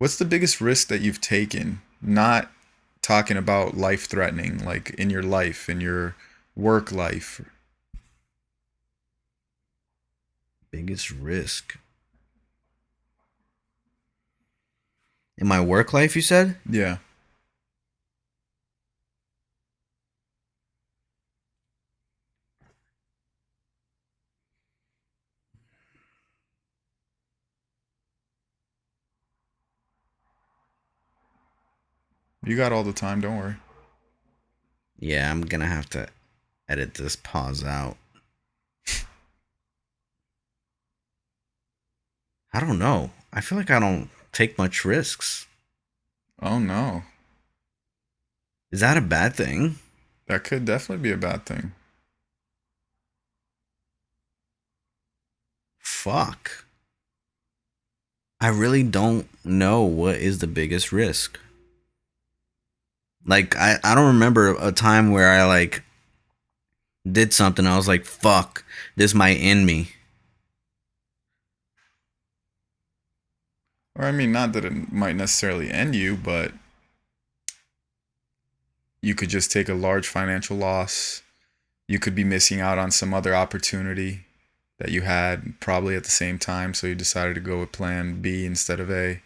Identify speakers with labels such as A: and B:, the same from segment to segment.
A: What's the biggest risk that you've taken? Not talking about life threatening, like in your life, in your work life.
B: Biggest risk in my work life, you said?
A: Yeah. You got all the time, don't worry.
B: Yeah, I'm gonna have to edit this pause out. I don't know. I feel like I don't take much risks.
A: Oh no.
B: Is that a bad thing?
A: That could definitely be a bad thing.
B: Fuck. I really don't know what is the biggest risk. Like I don't remember a time where I like did something I was like, fuck, this might end me.
A: Or I mean, not that it might necessarily end you, but you could just take a large financial loss. You could be missing out on some other opportunity that you had probably at the same time, so you decided to go with plan B instead of A.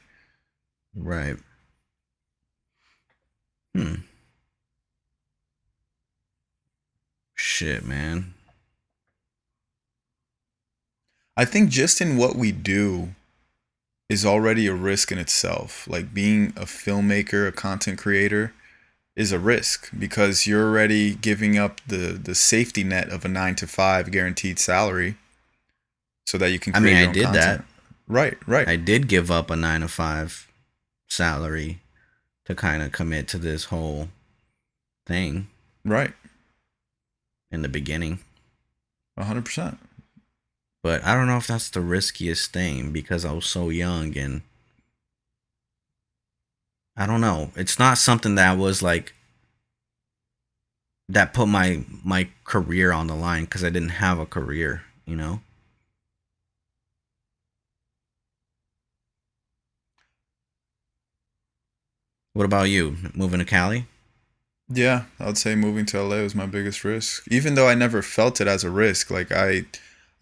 B: Right. Hmm. Shit, man.
A: I think just in what we do is already a risk in itself. Like being a filmmaker, a content creator is a risk because you're already giving up the safety net of a 9 to 5 guaranteed salary so that you can
B: I mean,
A: create
B: I
A: your own
B: did
A: content.
B: that.
A: Right, right,
B: I did give up a 9 to 5 salary to kind of commit to this whole thing
A: right.
B: in the beginning.
A: 100%.
B: But I don't know if that's the riskiest thing because I was so young and I don't know. It's not something that was like that put my career on the line because I didn't have a career, you know? What about you? Moving to Cali?
A: Yeah, I would say moving to LA was my biggest risk. Even though I never felt it as a risk, like I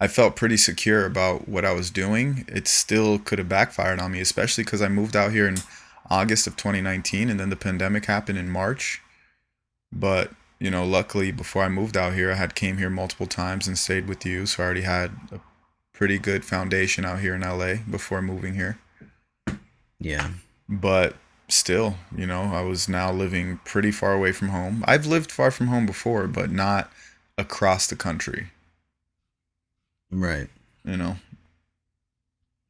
A: felt pretty secure about what I was doing. It still could have backfired on me, especially cuz I moved out here in August of 2019 and then the pandemic happened in March. But, luckily before I moved out here, I had came here multiple times and stayed with you, so I already had a pretty good foundation out here in LA before moving here.
B: Yeah.
A: But still, I was now living pretty far away from home. I've lived far from home before, but not across the country,
B: Right.
A: you know?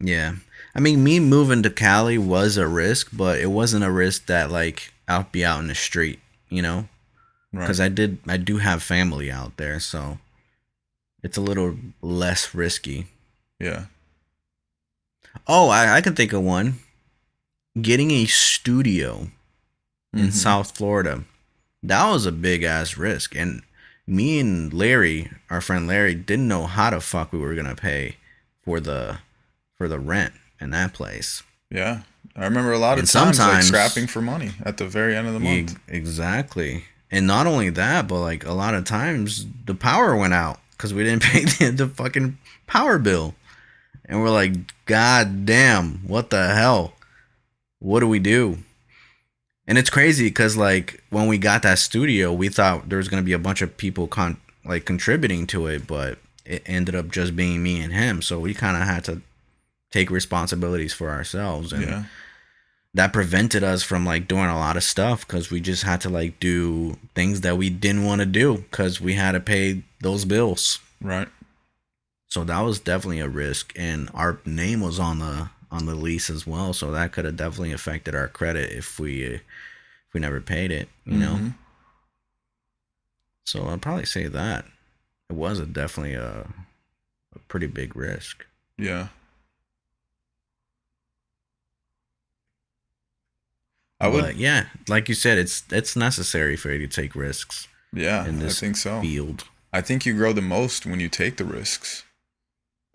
B: Yeah. I mean, me moving to Cali was a risk, but it wasn't a risk that like I'll be out in the street, you know?
A: Right.
B: Because I do have family out there, so it's a little less risky.
A: Yeah.
B: Oh, I can think of one. Getting a studio in
A: Mm-hmm.
B: South Florida. That was a big ass risk. And me and Larry, our friend Larry, didn't know how the fuck we were gonna pay for the for the rent in that place.
A: Yeah. I remember a lot of
B: And
A: times like
B: sometimes
A: scrapping for money at the very end of the month.
B: exactly. And not only that, but like a lot of times the power went out because we didn't pay the fucking power bill. And we're like, God damn, what the hell? What do we do? And it's crazy because like when we got that studio, we thought there was gonna be a bunch of people like contributing to it, but it ended up just being me and him. So we kind of had to take responsibilities for ourselves, and
A: Yeah.
B: that prevented us from like doing a lot of stuff because we just had to like do things that we didn't want to do because we had to pay those bills.
A: Right.
B: So that was definitely a risk, and our name was on the lease as well. So that could have definitely affected our credit if we never paid it, you know.
A: Mm-hmm.
B: So I'd probably say that it was definitely a pretty big risk.
A: Yeah. I would.
B: But yeah, like you said, it's necessary for you to take risks
A: Yeah,
B: in
A: I
B: this
A: think so.
B: field.
A: I think you grow the most when you take the risks,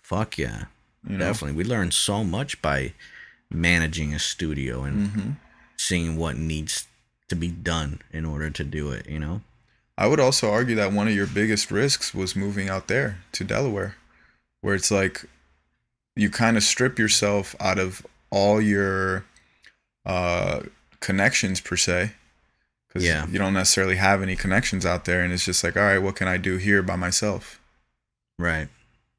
B: Fuck yeah,
A: you know?
B: definitely. We learned so much by managing a studio and
A: Hmm.
B: seeing what needs to be done in order to do it, you know?
A: I would also argue that one of your biggest risks was moving out there to Delaware, where it's like you kind of strip yourself out of all your uh, connections per se, because
B: Yeah.
A: you don't necessarily have any connections out there, and it's just like, all right, what can I do here by myself?
B: Right.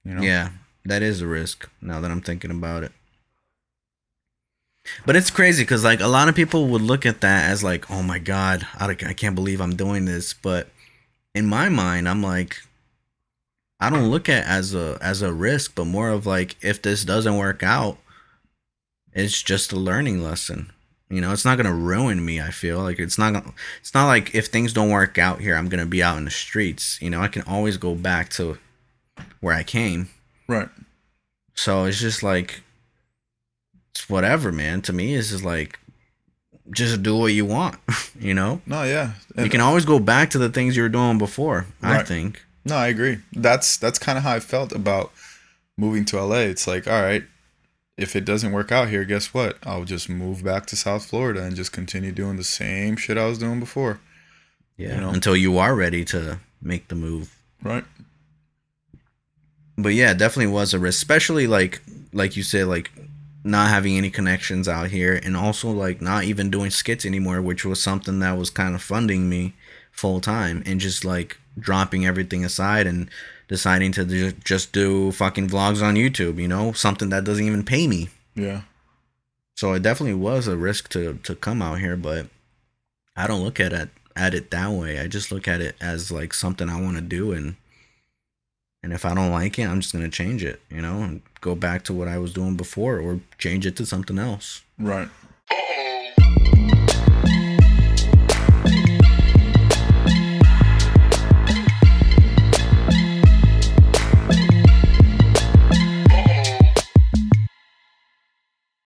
A: You know?
B: Yeah. That is a risk now that I'm thinking about it. But it's crazy because like a lot of people would look at that as like, oh my god, I can't believe I'm doing this. But in my mind, I'm like, I don't look at it as a risk, but more of like if this doesn't work out, it's just a learning lesson. You know, it's not gonna ruin me. I feel like it's not like if things don't work out here, I'm gonna be out in the streets. You know, I can always go back to where I came.
A: Right.
B: So it's just like it's whatever, man. To me, it's just like just do what you want. You know,
A: No, yeah,
B: you
A: and
B: can always go back to the things you were doing before. I
A: right.
B: think.
A: No, I agree. That's kind of how I felt about moving to LA. It's like, all right, if it doesn't work out here, guess what? I'll just move back to South Florida and just continue doing the same shit I was doing before. You
B: Yeah,
A: know?
B: until you are ready to make the move.
A: Right.
B: But yeah, it definitely was a risk, especially like you said, like not having any connections out here, and also like not even doing skits anymore, which was something that was kind of funding me full time, and just like dropping everything aside and deciding to just do fucking vlogs on YouTube, you know, something that doesn't even pay me.
A: Yeah.
B: So it definitely was a risk to come out here, but I don't look at it that way. I just look at it as like something I want to do, and if I don't like it, I'm just gonna change it, you know, and go back to what I was doing before, or change it to something else.
A: Right.